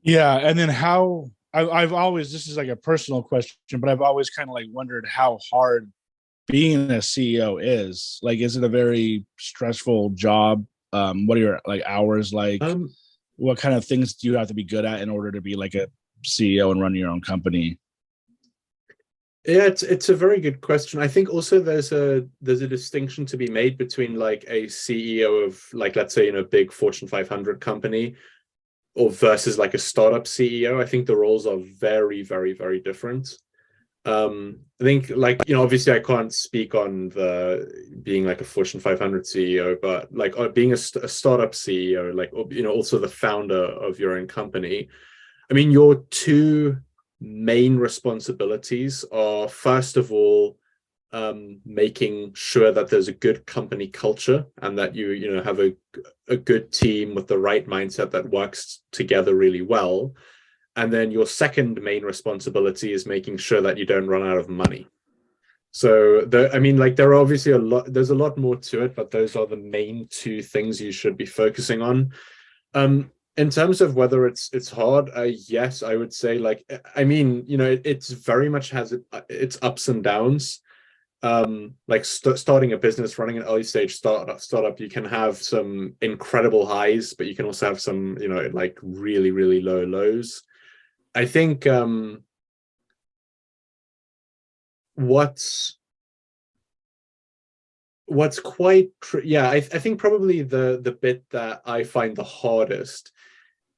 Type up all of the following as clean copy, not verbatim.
Yeah, and then I've always, this is like a personal question, but I've always kind of like wondered how hard being a CEO is. Like, is it a very stressful job? What are your like hours like? Um, What kind of things do you have to be good at in order to be like a CEO and run your own company? yeah, it's a very good question. I think also there's a distinction to be made between like a CEO of like let's say in a big Fortune 500 company or versus like a startup CEO. I think the roles are very, very, very different. I think like obviously I can't speak on the being like a Fortune 500 CEO, but like being a startup CEO, like also the founder of your own company. I mean, your two main responsibilities are first of all making sure that there's a good company culture and that you have a good team with the right mindset that works together really well. And then your second main responsibility is making sure that you don't run out of money. So I mean, like there are obviously there's a lot more to it, but those are the main two things you should be focusing on. In terms of whether it's hard, yes, I would say like I mean, it's very much has its ups and downs. Like starting a business, running an early stage startup, you can have some incredible highs, but you can also have some, like really, really low lows. I think what's what's quite yeah, I think probably the bit that I find the hardest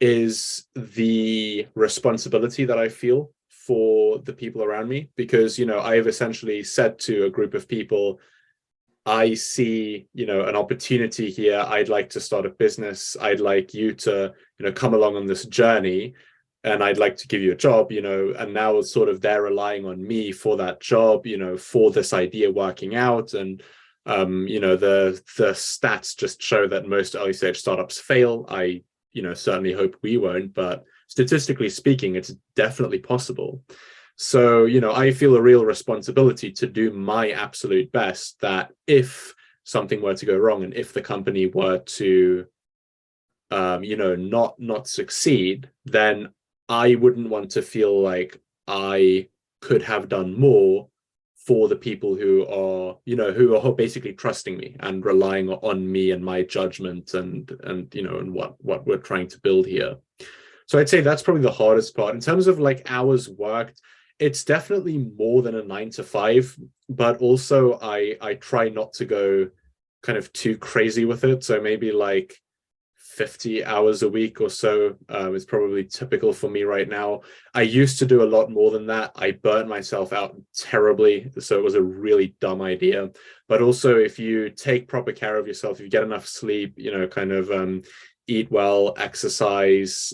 is the responsibility that I feel for the people around me because I've essentially said to a group of people, I see an opportunity here. I'd like to start a business. I'd like you to come along on this journey, and I'd like to give you a job, and now it's sort of they're relying on me for that job, for this idea working out. And the stats just show that most early stage startups fail. I certainly hope we won't, but statistically speaking, it's definitely possible. So, I feel a real responsibility to do my absolute best that if something were to go wrong and if the company were to not succeed, then I wouldn't want to feel like I could have done more for the people who are basically trusting me and relying on me and my judgment and what we're trying to build here. So I'd say that's probably the hardest part. In terms of like hours worked, it's definitely more than a 9 to 5, but also I try not to go kind of too crazy with it. So maybe like 50 hours a week or so is probably typical for me right now. I used to do a lot more than that. I burnt myself out terribly, so it was a really dumb idea. But also, if you take proper care of yourself, if you get enough sleep, kind of eat well, exercise,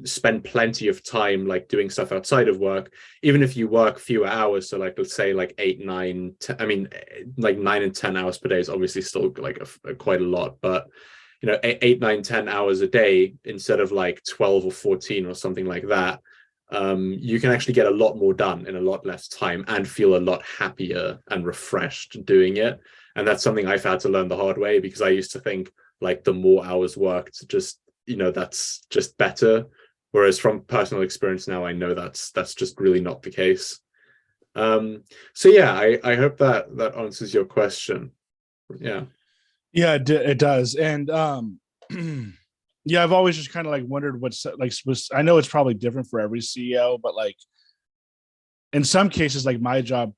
spend plenty of time like doing stuff outside of work, even if you work fewer hours. So like let's say like 8, 9, 10, I mean like 9 and 10 hours per day is obviously still like quite a lot, but 8, 9, 10 hours a day instead of like 12 or 14 or something like that, you can actually get a lot more done in a lot less time and feel a lot happier and refreshed doing it. And that's something I've had to learn the hard way because I used to think like the more hours worked, just that's just better. Whereas from personal experience now, I know that's just really not the case. So yeah, I hope that answers your question. Yeah. Yeah, it does. And yeah, I've always just kind of like wondered what's like I know it's probably different for every CEO, but like in some cases, like my job,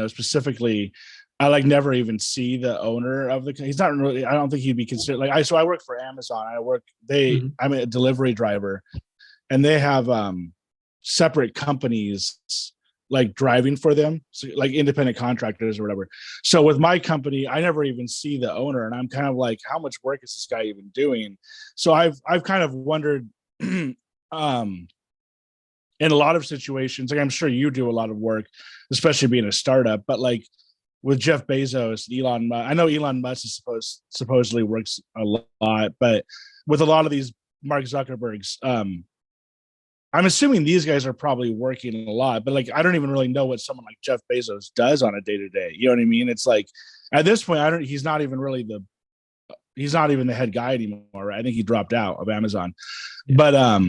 specifically, I like never even see the owner of the. He's not really. I don't think he'd be considered like I. So I work for Amazon. Mhm. I'm a delivery driver, and they have separate companies like driving for them, so like independent contractors or whatever. So with my company, I never even see the owner, and I'm kind of like, how much work is this guy even doing? So I've kind of wondered. um in a lot of situations, like I'm sure you do a lot of work, especially being a startup, but like with Jeff Bezos, Elon Musk, I know Elon Musk is supposedly works a lot, but with a lot of these Mark Zuckerbergs, I'm assuming these guys are probably working a lot, but like I don't even really know what someone like Jeff Bezos does on a day to day. You know what I mean? It's like at this point, I don't. He's not even really he's not even the head guy anymore. Right? I think he dropped out of Amazon, Yeah. but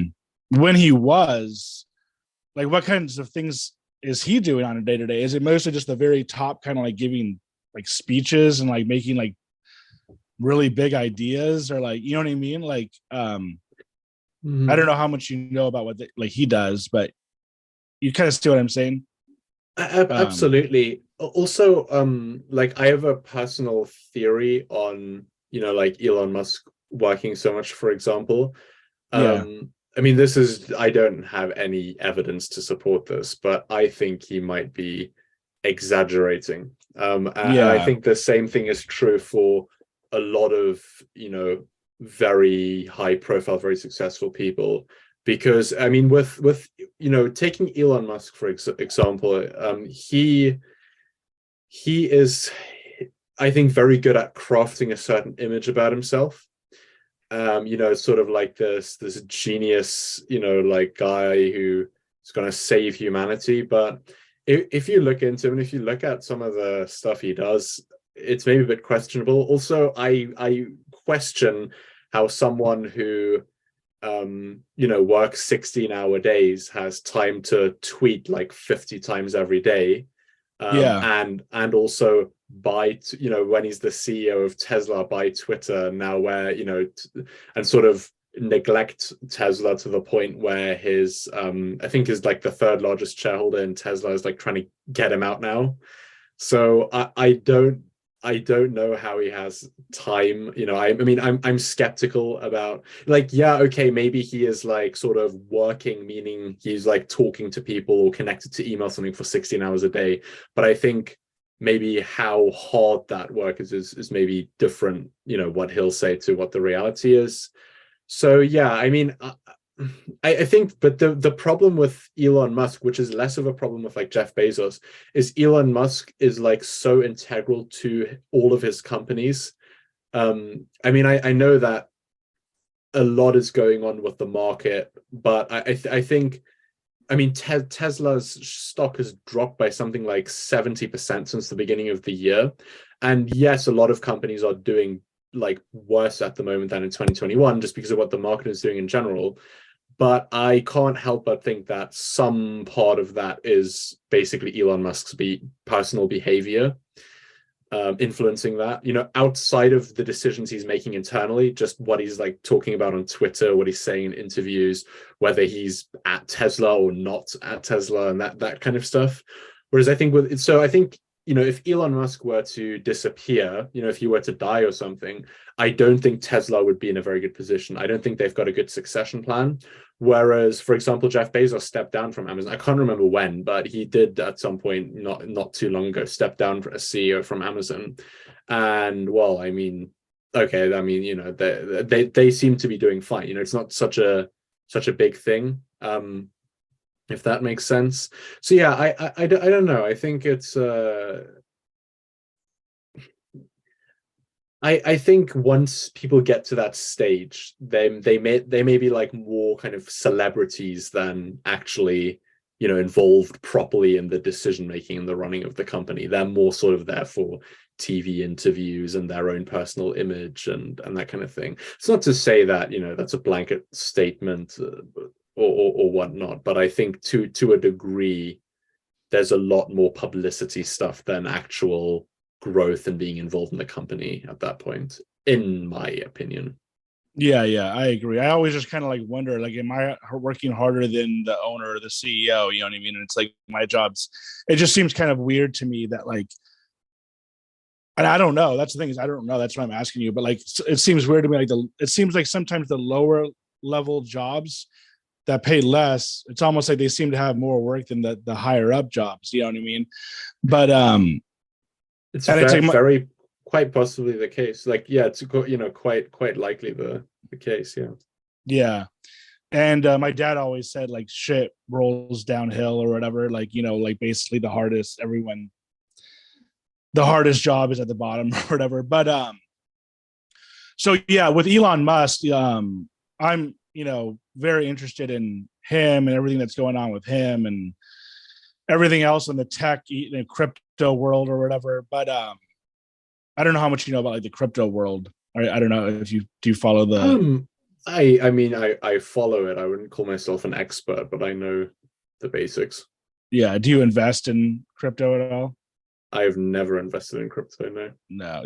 when he was, like, what kinds of things is he doing on a day to day? Is it mostly just the very top, kind of like giving like speeches and like making like really big ideas, or like, you know what I mean? Like, I don't know how much you know about what like he does, but you kind of see what I'm saying. Absolutely. Also, like I have a personal theory on, like Elon Musk working so much, for example. Yeah. I mean, I don't have any evidence to support this, but I think he might be exaggerating. And I Yeah. think the same thing is true for a lot of, very high profile, very successful people. Because I mean, with taking Elon Musk for example, he is, I think, very good at crafting a certain image about himself. Sort of like this genius, like guy who is going to save humanity. But if you look into him and if you look at some of the stuff he does, it's maybe a bit questionable. Also, I question how someone who works 16-hour days has time to tweet like 50 times every day, Yeah. and also buy, when he's the CEO of Tesla, buy Twitter now, where and sort of neglect Tesla to the point where his I think is like the third largest shareholder in Tesla is like trying to get him out now. So I don't know how he has time. I mean, I'm skeptical about, like, yeah, okay, maybe he is like sort of working, meaning he's like talking to people or connected to email something for 16 hours a day. But I think maybe how hard that work is maybe different, what he'll say to what the reality is. So yeah, I mean, I think, but the problem with Elon Musk, which is less of a problem with like Jeff Bezos, is Elon Musk is like so integral to all of his companies. I mean, I know that a lot is going on with the market, but I think, I mean, Tesla's stock has dropped by something like 70% since the beginning of the year. And yes, a lot of companies are doing like worse at the moment than in 2021, just because of what the market is doing in general. But I can't help but think that some part of that is basically Elon Musk's personal behavior influencing that, outside of the decisions he's making internally, just what he's like talking about on Twitter, what he's saying in interviews, whether he's at Tesla or not at Tesla, and that kind of stuff. Whereas I think if Elon Musk were to disappear, if he were to die or something, I don't think Tesla would be in a very good position. I don't think they've got a good succession plan. Whereas, for example, Jeff Bezos stepped down from Amazon. I can't remember when, but he did at some point, not too long ago, step down as CEO from Amazon. And well, I mean, okay, I mean, they seem to be doing fine. It's not such a big thing. If that makes sense. So yeah, I don't know. I think it's I think once people get to that stage, they may be like more kind of celebrities than actually, involved properly in the decision making and the running of the company. They're more sort of there for TV interviews and their own personal image and that kind of thing. It's not to say that, that's a blanket statement or whatnot, but I think to a degree, there's a lot more publicity stuff than actual growth and being involved in the company at that point, in my opinion. Yeah, I agree. I always just kind of like wonder, like, am I working harder than the owner or the CEO? You know what I mean? And it's like my job's. It just seems kind of weird to me that, like, and I don't know. That's the thing, is I don't know. That's why I'm asking you. But like, it seems weird to me. Like it seems like sometimes the lower level jobs that pay less, it's almost like they seem to have more work than the higher up jobs. You know what I mean? But it's and very, it's like, very quite possibly the case. Like, yeah, it's quite likely the case. Yeah. Yeah. And my dad always said, like, shit rolls downhill or whatever. Like, like basically the hardest job is at the bottom or whatever. But so yeah, with Elon Musk, I'm very interested in him and everything that's going on with him and everything else in the tech, crypto world or whatever. But I don't know how much you know about like the crypto world. I don't know if you do follow the. I mean, I follow it. I wouldn't call myself an expert, but I know the basics. Yeah. Do you invest in crypto at all? I've never invested in crypto, no. No.